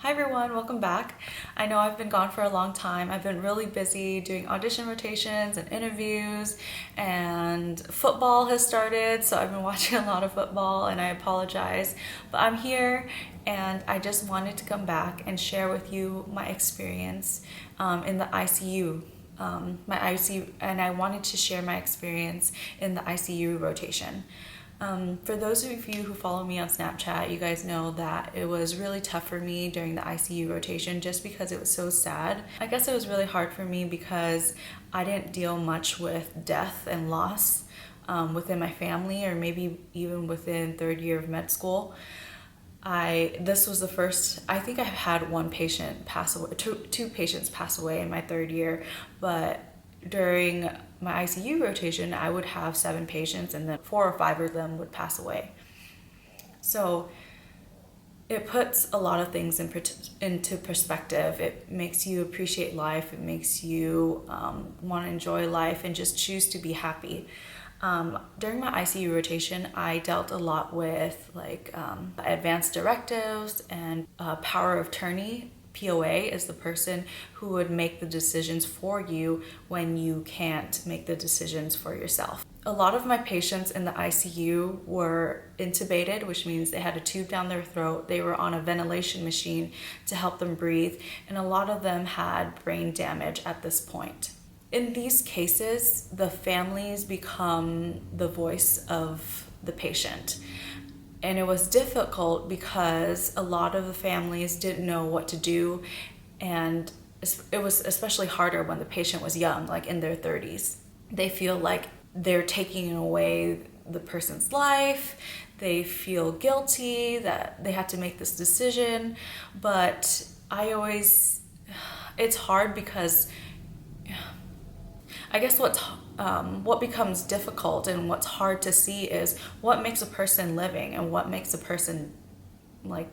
Hi everyone, welcome back. I know I've been gone for a long time. I've been really busy doing audition rotations and interviews, and football has started, so I've been watching a lot of football and I apologize. But I'm here and I just wanted to come back and share with you my experience in the ICU. And I wanted to share my experience in the ICU rotation. For those of you who follow me on Snapchat, you guys know that it was really tough for me during the ICU rotation just because it was so sad. I guess it was really hard for me because I didn't deal much with death and loss within my family, or maybe even within third year of med school. This was the first, I think I've had one patient pass away, two patients pass away in my third year, but during my ICU rotation, I would have 7 patients and then 4 or 5 of them would pass away. So it puts a lot of things into perspective. It makes you appreciate life. It makes you want to enjoy life and just choose to be happy. During my ICU rotation, I dealt a lot with advanced directives and power of attorney. POA is the person who would make the decisions for you when you can't make the decisions for yourself. A lot of my patients in the ICU were intubated, which means they had a tube down their throat. They were on a ventilation machine to help them breathe, and a lot of them had brain damage at this point. In these cases, the families become the voice of the patient. And it was difficult because a lot of the families didn't know what to do, and it was especially harder when the patient was young, like in their 30s. They feel like they're taking away the person's life. They feel guilty that they had to make this decision, but it's hard because I guess what becomes difficult and what's hard to see is what makes a person living and what makes a person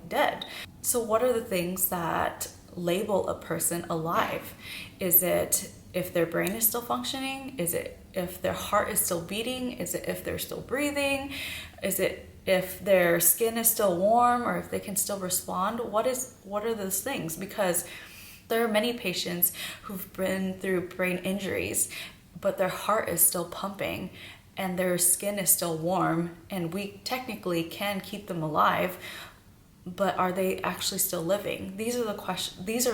dead. So what are the things that label a person alive? Is it if their brain is still functioning? Is it if their heart is still beating? Is it if they're still breathing? Is it if their skin is still warm, or if they can still respond? What are those things? Because there are many patients who've been through brain injuries, but their heart is still pumping and their skin is still warm, and we technically can keep them alive, but are they actually still living? These are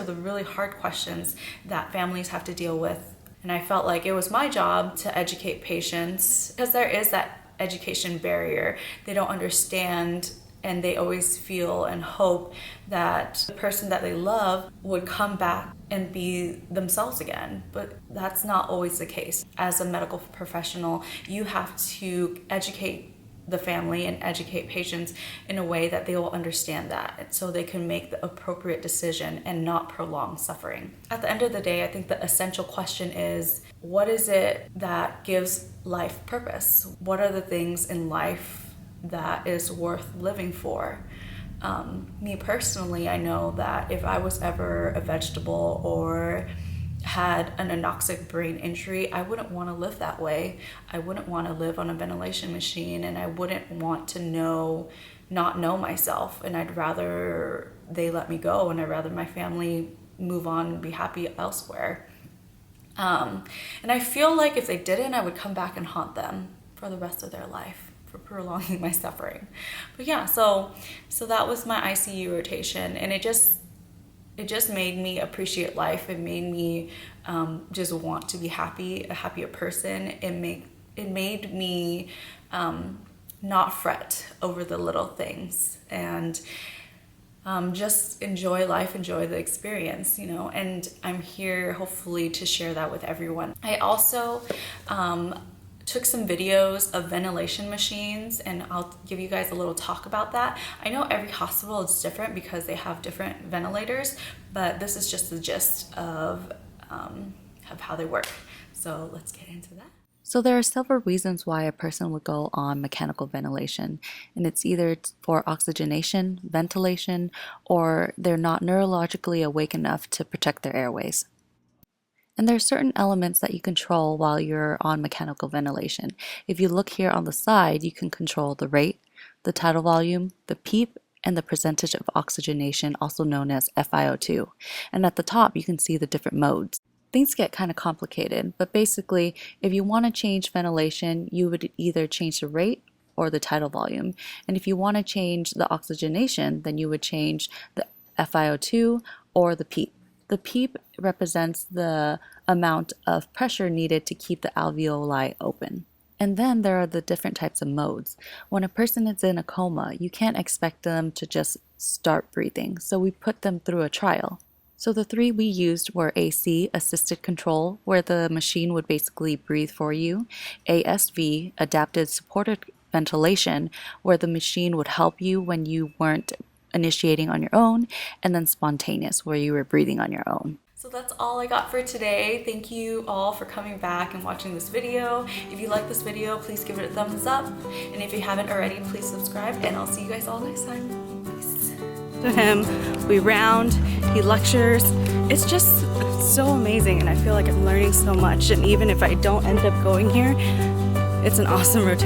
the really hard questions that families have to deal with. And I felt like it was my job to educate patients, because there is that education barrier. They don't understand, and they always feel and hope that the person that they love would come back and be themselves again. But that's not always the case. As a medical professional, you have to educate the family and educate patients in a way that they will understand that, so they can make the appropriate decision and not prolong suffering. At the end of the day, I think the essential question is, what is it that gives life purpose? What are the things in life that is worth living for? Me personally, I know that if I was ever a vegetable or had an anoxic brain injury, I wouldn't want to live that way. I wouldn't want to live on a ventilation machine, and I wouldn't want to not know myself, and I'd rather they let me go, and I'd rather my family move on and be happy elsewhere. And I feel like if they didn't, I would come back and haunt them for the rest of their life, for prolonging my suffering. But yeah, so that was my ICU rotation, and it just made me appreciate life. It made me just want to be happy, a happier person. It made me not fret over the little things, and just enjoy life, enjoy the experience, and I'm here hopefully to share that with everyone. I also took some videos of ventilation machines, and I'll give you guys a little talk about that. I know every hospital is different because they have different ventilators, but this is just the gist of how they work. So let's get into that. So there are several reasons why a person would go on mechanical ventilation, and it's either for oxygenation, ventilation, or they're not neurologically awake enough to protect their airways. And there are certain elements that you control while you're on mechanical ventilation. If you look here on the side, you can control the rate, the tidal volume, the PEEP, and the percentage of oxygenation, also known as FiO2. And at the top, you can see the different modes. Things get kind of complicated, but basically, if you want to change ventilation, you would either change the rate or the tidal volume. And if you want to change the oxygenation, then you would change the FiO2 or the PEEP. The PEEP represents the amount of pressure needed to keep the alveoli open. And then there are the different types of modes. When a person is in a coma, you can't expect them to just start breathing, so we put them through a trial. So the three we used were AC, assisted control, where the machine would basically breathe for you, ASV, adapted supported ventilation, where the machine would help you when you weren't initiating on your own, and then spontaneous, where you were breathing on your own. So that's all I got for today. Thank you all for coming back and watching this video. If you like this video, please give it a thumbs up. And if you haven't already, please subscribe, and I'll see you guys all next time. Peace. To him, we round, he lectures. It's just so amazing, and I feel like I'm learning so much. And even if I don't end up going here, it's an awesome rotation.